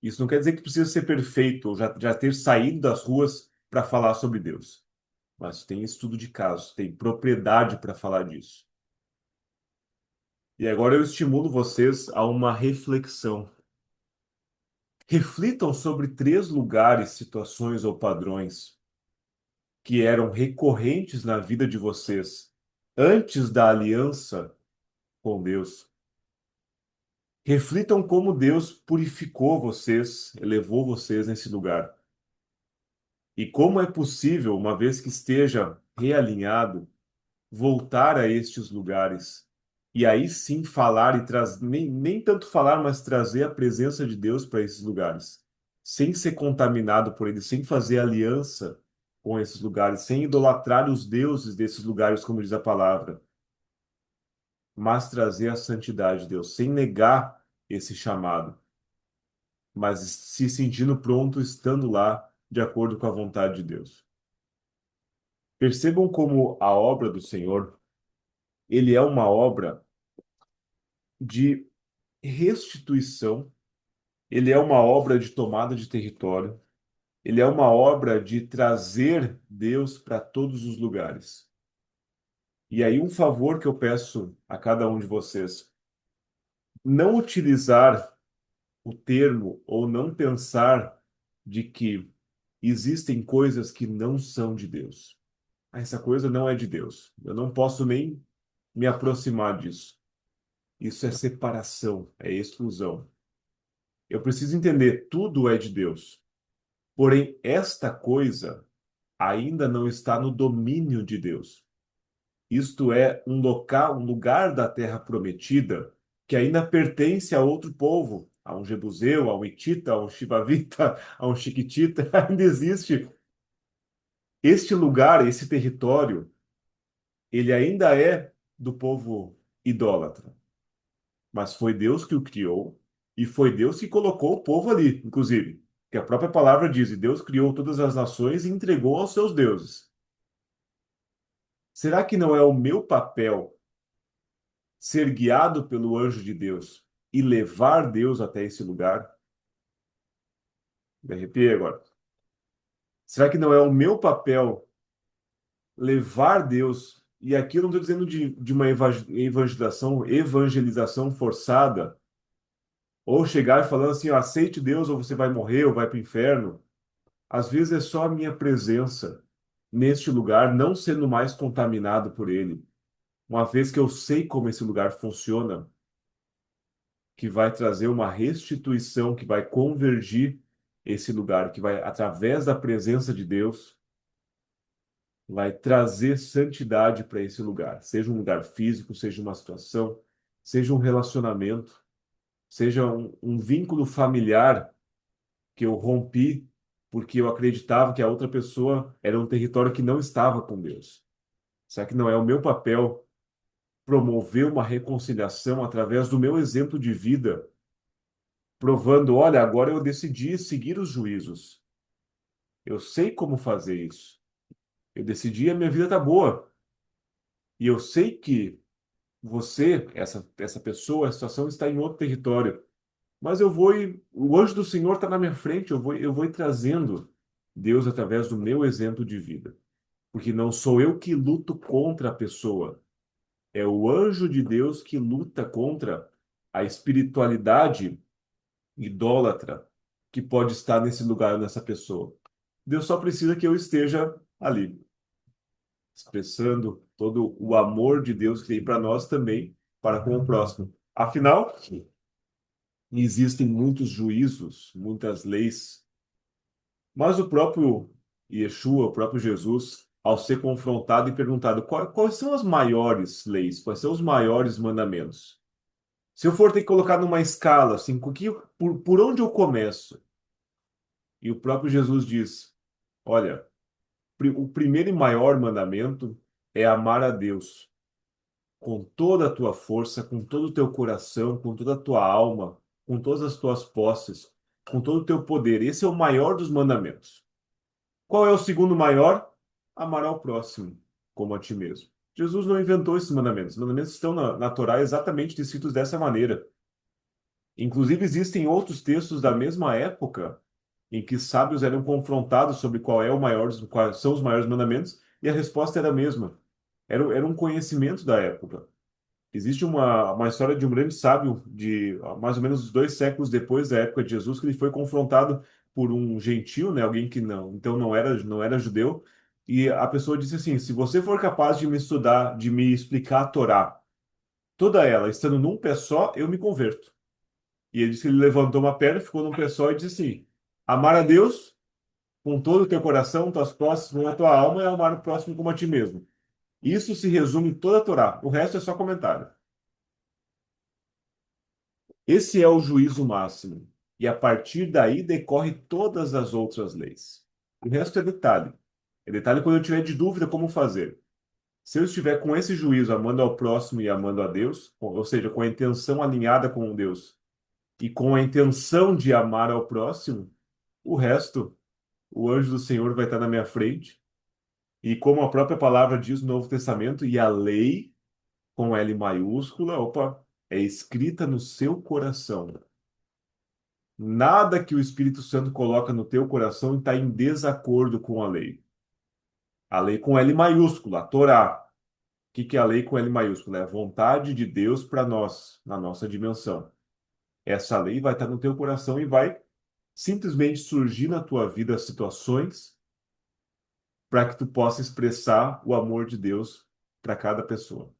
Isso não quer dizer que precisa ser perfeito ou já ter saído das ruas para falar sobre Deus. Mas tem estudo de caso, tem propriedade para falar disso. E agora eu estimulo vocês a uma reflexão. Reflitam sobre 3 lugares, situações ou padrões que eram recorrentes na vida de vocês antes da aliança com Deus. Reflitam como Deus purificou vocês, elevou vocês nesse lugar. E como é possível, uma vez que esteja realinhado, voltar a estes lugares. E aí sim falar e trazer, nem tanto falar, mas trazer a presença de Deus para esses lugares, sem ser contaminado por ele, sem fazer aliança com esses lugares, sem idolatrar os deuses desses lugares, como diz a palavra, mas trazer a santidade de Deus, sem negar esse chamado, mas se sentindo pronto, estando lá, de acordo com a vontade de Deus. Percebam como a obra do Senhor, ele é uma obra de restituição. Ele é uma obra de tomada de território. Ele é uma obra de trazer Deus para todos os lugares. E aí, um favor que eu peço a cada um de vocês: não utilizar o termo ou não pensar de que existem coisas que não são de Deus. Ah, essa coisa não é de Deus. Eu não posso nem me aproximar disso. Isso é separação, é exclusão. Eu preciso entender, tudo é de Deus. Porém, esta coisa ainda não está no domínio de Deus. Isto é um local, um lugar da terra prometida que ainda pertence a outro povo, a um Jebuseu, a um Hitita, a um Shivavita, a um Chiquitita, ainda existe. Este lugar, esse território, ele ainda é do povo idólatra, mas foi Deus que o criou e foi Deus que colocou o povo ali, inclusive, que a própria palavra diz: e Deus criou todas as nações e entregou aos seus deuses. Será que não é o meu papel ser guiado pelo anjo de Deus e levar Deus até esse lugar? Me arrepiei agora. Será que não é o meu papel levar Deus? E aqui eu não estou dizendo de uma evangelização forçada, ou chegar falando assim: ó, aceite Deus ou você vai morrer ou vai para o inferno. Às vezes é só a minha presença neste lugar não sendo mais contaminado por ele. Uma vez que eu sei como esse lugar funciona, que vai trazer uma restituição, que vai convergir esse lugar que vai, através da presença de Deus, vai trazer santidade para esse lugar. Seja um lugar físico, seja uma situação, seja um relacionamento, seja um vínculo familiar que eu rompi porque eu acreditava que a outra pessoa era um território que não estava com Deus. Será que não é o meu papel promover uma reconciliação através do meu exemplo de vida, provando, olha, agora eu decidi seguir os juízos. Eu sei como fazer isso. Eu decidi e a minha vida está boa. E eu sei que você, essa pessoa, a situação está em outro território. Mas eu vou e o anjo do Senhor está na minha frente, eu vou ir trazendo Deus através do meu exemplo de vida. Porque não sou eu que luto contra a pessoa, é o anjo de Deus que luta contra a espiritualidade idólatra que pode estar nesse lugar, nessa pessoa. Deus só precisa que eu esteja ali, expressando todo o amor de Deus que tem para nós também, para com o próximo. Afinal, existem muitos juízos, muitas leis, mas o próprio Yeshua, o próprio Jesus, ao ser confrontado e perguntado quais são as maiores leis, quais são os maiores mandamentos? Se eu for ter que colocar numa escala, assim, por onde eu começo? E o próprio Jesus diz: olha, o primeiro e maior mandamento é amar a Deus com toda a tua força, com todo o teu coração, com toda a tua alma, com todas as tuas posses, com todo o teu poder. Esse é o maior dos mandamentos. Qual é o segundo maior? Amar ao próximo, como a ti mesmo. Jesus não inventou esses mandamentos. Os mandamentos estão na Torá exatamente descritos dessa maneira. Inclusive, existem outros textos da mesma época em que sábios eram confrontados sobre qual é o maior, quais são os maiores mandamentos, e a resposta era a mesma. Era um conhecimento da época. Existe uma história de um grande sábio, de mais ou menos 2 séculos depois da época de Jesus, que ele foi confrontado por um gentio, né, alguém que não era judeu, e a pessoa disse assim: se você for capaz de me estudar, de me explicar a Torá, toda ela, estando num pé só, eu me converto. E ele disse que ele levantou uma perna, ficou num pé só e disse assim: amar a Deus com todo o teu coração, tuas posses, com a tua alma, e amar o próximo como a ti mesmo. Isso se resume em toda a Torá. O resto é só comentário. Esse é o juízo máximo. E a partir daí decorre todas as outras leis. O resto é detalhe. É detalhe quando eu tiver de dúvida como fazer. Se eu estiver com esse juízo, amando ao próximo e amando a Deus, ou seja, com a intenção alinhada com Deus e com a intenção de amar ao próximo, o resto, o anjo do Senhor vai estar na minha frente. E como a própria palavra diz no Novo Testamento, e a lei, com L maiúscula, opa, é escrita no seu coração. Nada que o Espírito Santo coloca no teu coração está em desacordo com a lei. A lei com L maiúscula, a Torá. O que é a lei com L maiúscula? É a vontade de Deus para nós, na nossa dimensão. Essa lei vai estar no teu coração e vai simplesmente surgir na tua vida situações para que tu possa expressar o amor de Deus para cada pessoa.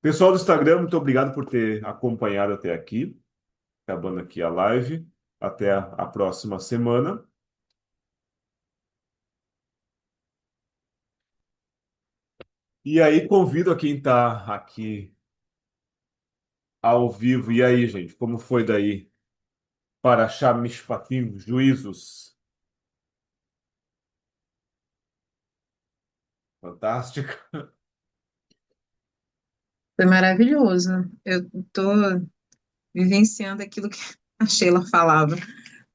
Pessoal do Instagram, muito obrigado por ter acompanhado até aqui. Acabando aqui a live. Até a próxima semana. E aí, convido a quem está aqui ao vivo. E aí, gente, como foi daí? Parashá Mishpatim, juízos. Fantástico. Foi maravilhoso. Eu estou vivenciando aquilo que a Sheila falava.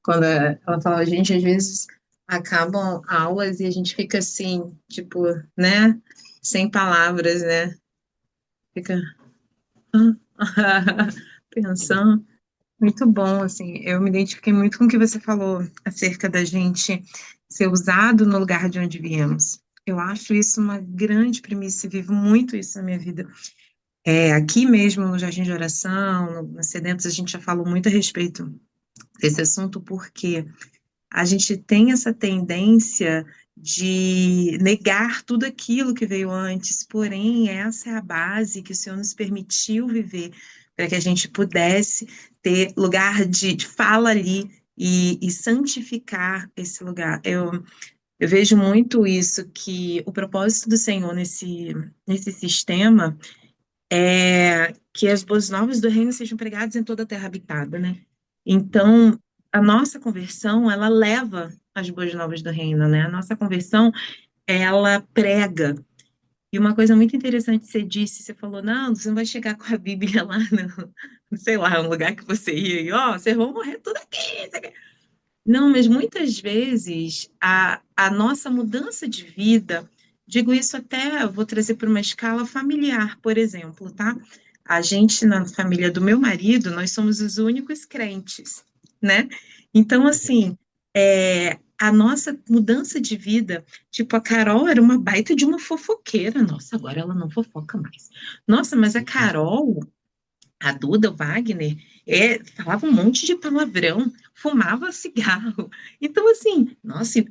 Quando ela falava, gente, às vezes acabam aulas e a gente fica assim, tipo, né? Sem palavras, né? Fica pensando. Muito bom, assim. Eu me identifiquei muito com o que você falou acerca da gente ser usado no lugar de onde viemos. Eu acho isso uma grande premissa e vivo muito isso na minha vida. Aqui mesmo no Jardim de Oração, no Sedentos, a gente já falou muito a respeito desse assunto, porque a gente tem essa tendência de negar tudo aquilo que veio antes, porém, essa é a base que o Senhor nos permitiu viver, para que a gente pudesse ter lugar de fala ali e santificar esse lugar. Eu vejo muito isso, que o propósito do Senhor nesse sistema é que as boas novas do reino sejam pregadas em toda a terra habitada, né? Então, a nossa conversão, ela leva as boas novas do reino, né? A nossa conversão, ela prega. E uma coisa muito interessante que você disse, você falou, não, você não vai chegar com a Bíblia lá no, sei lá, um lugar que você ia e, ó, vocês vão morrer tudo aqui. Não, mas muitas vezes a nossa mudança de vida, digo isso até, eu vou trazer para uma escala familiar, por exemplo, tá? A gente, na família do meu marido, nós somos os únicos crentes, né? Então, assim, a nossa mudança de vida, tipo, a Carol era uma baita de uma fofoqueira. Nossa, agora ela não fofoca mais. Nossa, mas a Carol, a Duda, o Wagner, falava um monte de palavrão, fumava cigarro. Então, assim, nossa,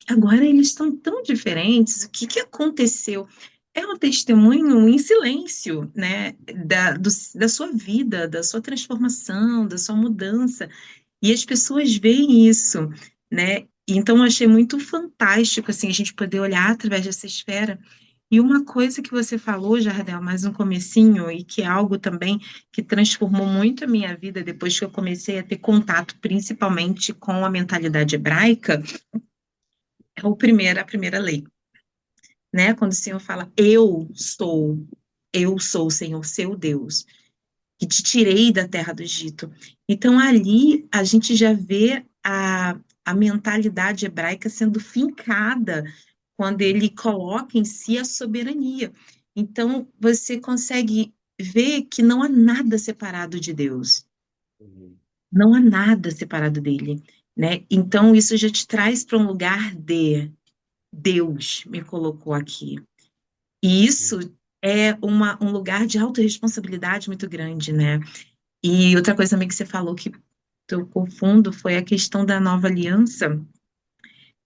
agora eles estão tão diferentes. O que que aconteceu? É um testemunho em silêncio, né, da sua vida, da sua transformação, da sua mudança. E as pessoas veem isso, né? Então, eu achei muito fantástico, assim, a gente poder olhar através dessa esfera. E uma coisa que você falou, Jardel, mais no comecinho, e que é algo também que transformou muito a minha vida depois que eu comecei a ter contato, principalmente com a mentalidade hebraica, é a primeira lei, né? Quando o Senhor fala, eu sou o Senhor, seu Deus, que te tirei da terra do Egito. Então, ali a gente já vê a mentalidade hebraica sendo fincada quando ele coloca em si a soberania. Então, você consegue ver que não há nada separado de Deus, Uhum. não há nada separado dele, né? Então, isso já te traz para um lugar de Deus me colocou aqui. E isso é um lugar de autorresponsabilidade muito grande, né? E outra coisa também que você falou que tocou fundo foi a questão da nova aliança,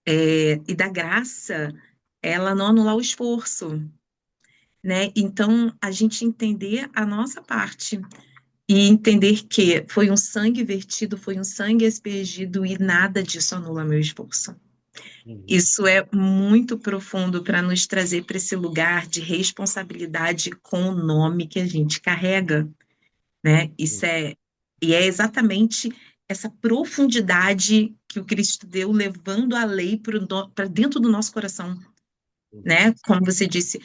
e da graça, ela não anular o esforço, né? Então, a gente entender a nossa parte e entender que foi um sangue vertido, foi um sangue aspergido e nada disso anula meu esforço. Uhum. Isso é muito profundo para nos trazer para esse lugar de responsabilidade com o nome que a gente carrega, né? Uhum. E é exatamente essa profundidade que o Cristo deu, levando a lei para dentro do nosso coração, Uhum. né? Como você disse,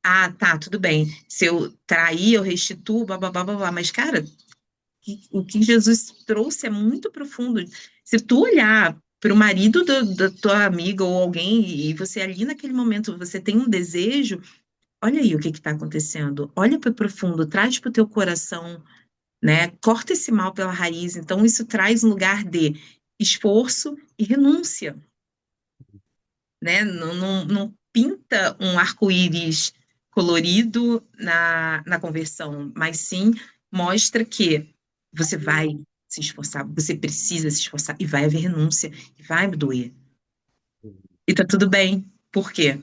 ah, tá, tudo bem, se eu trair, eu restituo, blá, blá, blá, blá, blá. Mas, cara, o que Jesus trouxe é muito profundo. Se tu olhar para o marido da tua amiga ou alguém, e você ali naquele momento, você tem um desejo, olha aí o que está acontecendo. Olha para o profundo, traz para o teu coração, né? Corta esse mal pela raiz. Então, isso traz um lugar de esforço e renúncia, né? Não pinta um arco-íris colorido na conversão, mas sim mostra que você vai se esforçar, você precisa se esforçar e vai haver renúncia e vai doer. E tá tudo bem. Por quê?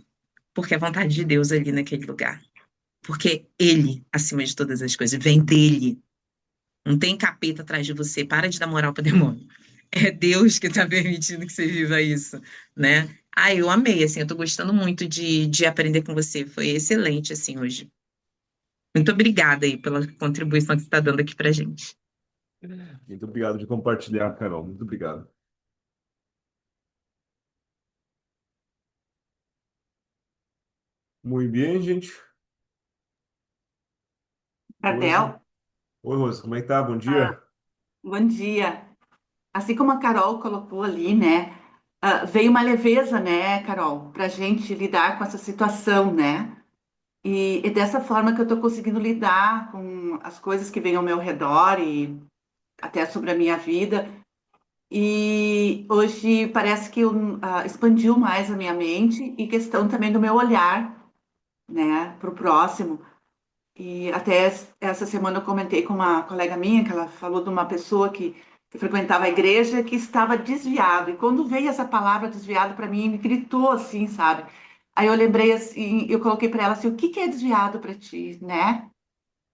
Porque é a vontade de Deus ali naquele lugar. Porque Ele, acima de todas as coisas, vem dele. Não tem capeta atrás de você. Para de dar moral para demônio. É Deus que está permitindo que você viva isso, né? Ah, eu amei, assim, eu tô gostando muito de aprender com você. Foi excelente, assim, hoje. Muito obrigada aí pela contribuição que você está dando aqui pra gente. Muito obrigado de compartilhar, Carol. Muito obrigado. Muito bem, gente. Rose. Tadel, Oi, Rose, como é que tá? Bom ah, dia. bom dia. Assim como a Carol colocou ali, né? Veio uma leveza, né, Carol, para a gente lidar com essa situação, né? E é dessa forma que eu estou conseguindo lidar com as coisas que vêm ao meu redor e até sobre a minha vida. E hoje parece que expandiu mais a minha mente e questão também do meu olhar, né, para o próximo. E até essa semana eu comentei com uma colega minha que ela falou de uma pessoa que frequentava a igreja que estava desviado. E quando veio essa palavra desviado para mim, me gritou assim, sabe? Aí eu lembrei assim, eu coloquei para ela assim, o que que é desviado para ti, né?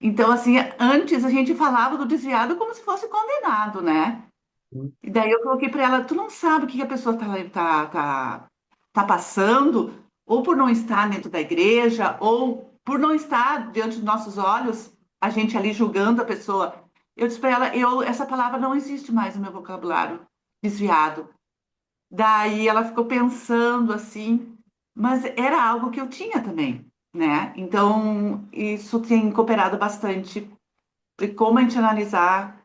Então assim, antes a gente falava do desviado como se fosse condenado, né? E daí eu coloquei para ela, tu não sabe o que a pessoa tá passando, ou por não estar dentro da igreja, ou por não estar diante dos nossos olhos, a gente ali julgando a pessoa. Eu disse para ela, essa palavra não existe mais no meu vocabulário, desviado. Daí ela ficou pensando assim, mas era algo que eu tinha também, né? Então, isso tem cooperado bastante de como a gente analisar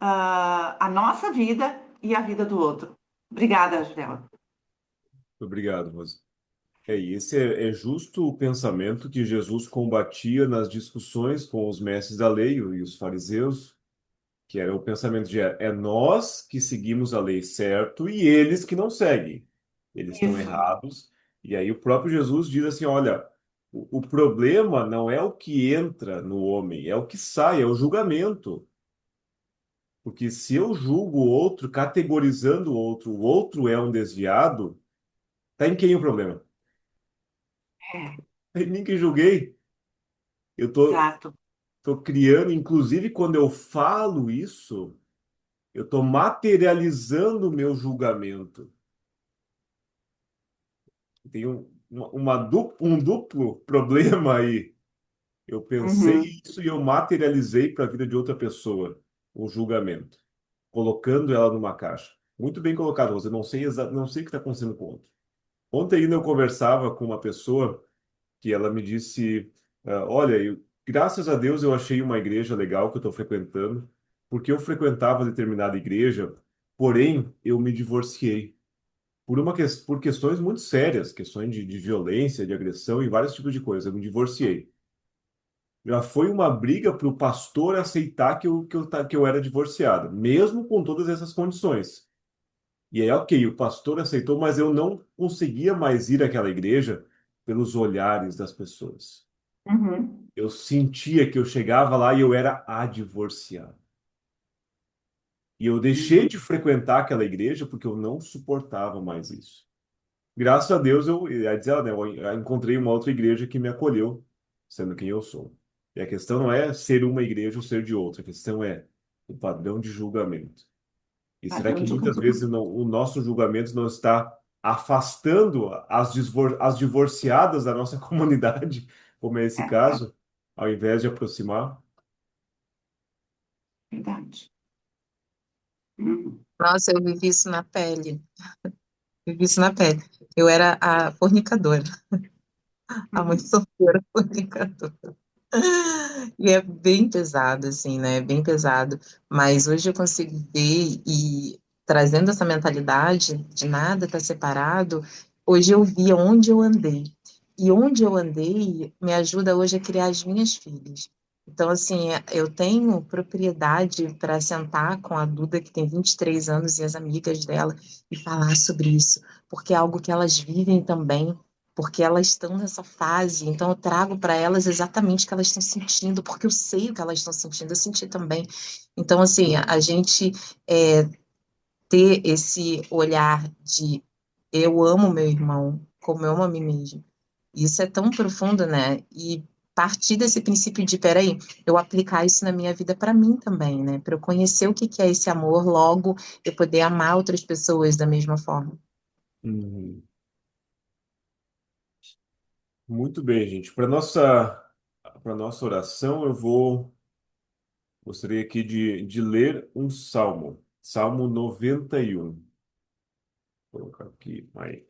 a nossa vida e a vida do outro. Obrigada, Judela. Obrigado, Rose. E esse é justo o pensamento que Jesus combatia nas discussões com os mestres da lei e os fariseus, que era o pensamento de é nós que seguimos a lei certo e eles que não seguem. Eles estão Isso. errados. E aí o próprio Jesus diz assim, olha, o problema não é o que entra no homem, é o que sai, é o julgamento. Porque se eu julgo o outro, categorizando o outro é um desviado, tá em quem o problema? É, Em mim que julguei. Eu exato. tô criando, inclusive quando eu falo isso, eu tô materializando o meu julgamento. Tem um duplo problema aí. Eu pensei Uhum, isso e eu materializei para a vida de outra pessoa o julgamento, colocando ela numa caixa. Muito bem colocado, você não sei o que está acontecendo com o outro. Ontem ainda eu conversava com uma pessoa que ela me disse, olha, graças a Deus eu achei uma igreja legal que eu estou frequentando, porque eu frequentava determinada igreja, porém eu me divorciei por questões muito sérias, questões de violência, de agressão e vários tipos de coisas. Eu me divorciei. Já foi uma briga para o pastor aceitar que eu era divorciado, mesmo com todas essas condições. E aí, ok, o pastor aceitou, mas eu não conseguia mais ir àquela igreja pelos olhares das pessoas. uhum, Eu sentia que eu chegava lá e eu era a divorciado. E eu deixei uhum. de frequentar aquela igreja porque eu não suportava mais isso. Graças a Deus, ia dizer, né, eu encontrei uma outra igreja que me acolheu, sendo quem eu sou. E a questão não é ser uma igreja ou ser de outra, a questão é o padrão de julgamento. E será Padrão que de muitas julgamento. vezes o nosso julgamento não está afastando as divorciadas da nossa comunidade, como é esse É, caso, ao invés de aproximar? verdade. Uhum, Nossa, eu vivi isso na pele. Vivi isso na pele. Eu era a fornicadora, a mãe uhum, solteira fornicadora. E é bem pesado, assim, né? É bem pesado. Mas hoje eu consigo ver e trazendo essa mentalidade de nada tá separado, hoje eu vi onde eu andei. E onde eu andei me ajuda hoje a criar as minhas filhas. Então, assim, eu tenho propriedade para sentar com a Duda, que tem 23 anos, e as amigas dela, e falar sobre isso, porque é algo que elas vivem também, porque elas estão nessa fase, então eu trago para elas exatamente o que elas estão sentindo, porque eu sei o que elas estão sentindo, eu senti também. Então, assim, a gente é, ter esse olhar de eu amo meu irmão como eu amo a mim mesmo, isso é tão profundo, né? E partir desse princípio de, peraí, eu aplicar isso na minha vida para mim também, né? Para eu conhecer o que que é esse amor, logo eu poder amar outras pessoas da mesma forma. Uhum. Muito bem, gente. Para nossa oração, gostaria aqui de ler um salmo, Salmo 91. Vou colocar aqui, aí.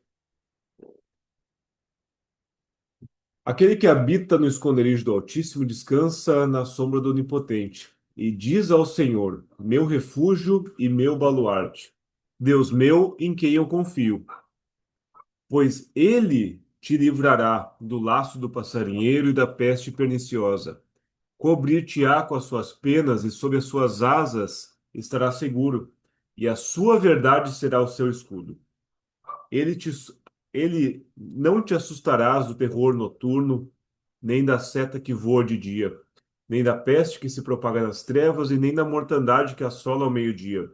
Aquele que habita no esconderijo do Altíssimo descansa na sombra do Onipotente, e diz ao Senhor: meu refúgio e meu baluarte, Deus meu em quem eu confio. Pois ele te livrará do laço do passarinheiro e da peste perniciosa. Cobrir-te-á com as suas penas e sob as suas asas estará seguro, e a sua verdade será o seu escudo. Ele te, ele não te assustarás do terror noturno, nem da seta que voa de dia, nem da peste que se propaga nas trevas, e nem da mortandade que assola ao meio-dia.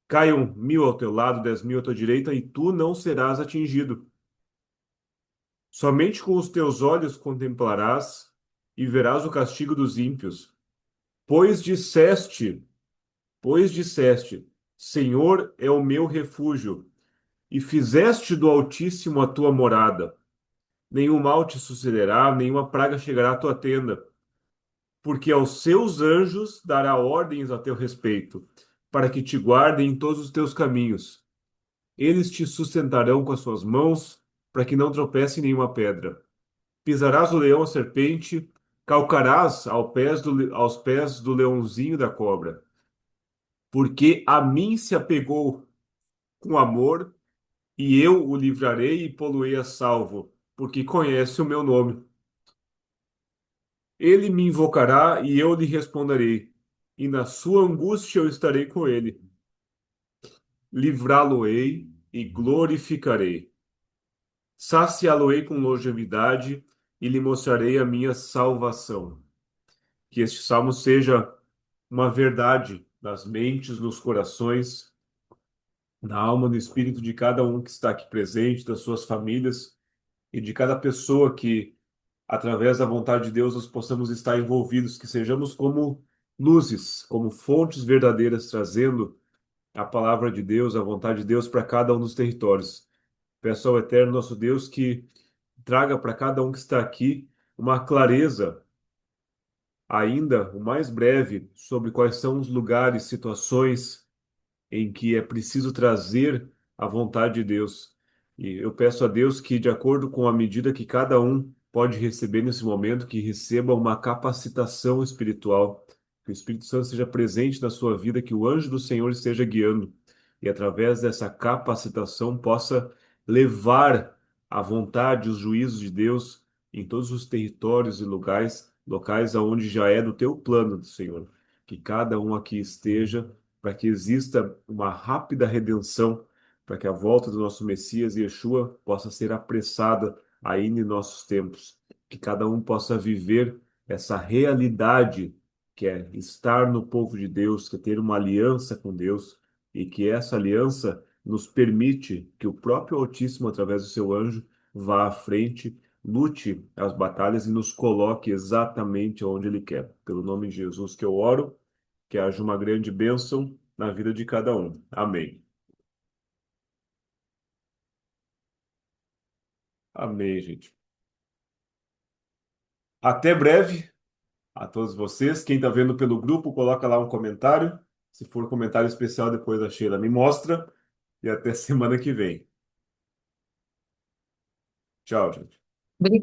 Caiam 1.000 ao teu lado, 10.000 à tua direita, e tu não serás atingido. Somente com os teus olhos contemplarás e verás o castigo dos ímpios. Pois disseste, pois disseste, Senhor é o meu refúgio, e fizeste do Altíssimo a tua morada. Nenhum mal te sucederá, nenhuma praga chegará à tua tenda, porque aos seus anjos dará ordens a teu respeito, para que te guardem em todos os teus caminhos. Eles te sustentarão com as suas mãos, para que não tropece em nenhuma pedra. Pisarás o leão, a serpente, calcarás aos pés do leãozinho e da cobra. Porque a mim se apegou com amor, e eu o livrarei e pô-lo-ei a salvo, porque conhece o meu nome. Ele me invocará e eu lhe responderei, e na sua angústia eu estarei com ele. Livrá-lo-ei e glorificarei. Saciá-lo-ei com longevidade e lhe mostrarei a minha salvação. Que este salmo seja uma verdade nas mentes, nos corações, na alma, no espírito de cada um que está aqui presente, das suas famílias e de cada pessoa que, através da vontade de Deus, nós possamos estar envolvidos, que sejamos como luzes, como fontes verdadeiras, trazendo a palavra de Deus, a vontade de Deus para cada um dos territórios. Peço ao Eterno nosso Deus que traga para cada um que está aqui uma clareza, ainda o mais breve, sobre quais são os lugares, situações em que é preciso trazer a vontade de Deus. E eu peço a Deus que, de acordo com a medida que cada um pode receber nesse momento, que receba uma capacitação espiritual, que o Espírito Santo esteja presente na sua vida, que o anjo do Senhor esteja guiando e, através dessa capacitação, possa levar a vontade, os juízos de Deus em todos os territórios e locais aonde já é do teu plano, Senhor. Que cada um aqui esteja para que exista uma rápida redenção, para que a volta do nosso Messias Yeshua possa ser apressada ainda em nossos tempos, que cada um possa viver essa realidade que é estar no povo de Deus, que é ter uma aliança com Deus e que essa aliança nos permite que o próprio Altíssimo, através do seu anjo, vá à frente, lute as batalhas e nos coloque exatamente onde Ele quer. Pelo nome de Jesus que eu oro, que haja uma grande bênção na vida de cada um. Amém. Amém, gente. Até breve a todos vocês. Quem está vendo pelo grupo, coloca lá um comentário. Se for comentário especial, depois a Sheila me mostra. E até semana que vem. Tchau, gente. Obrigada.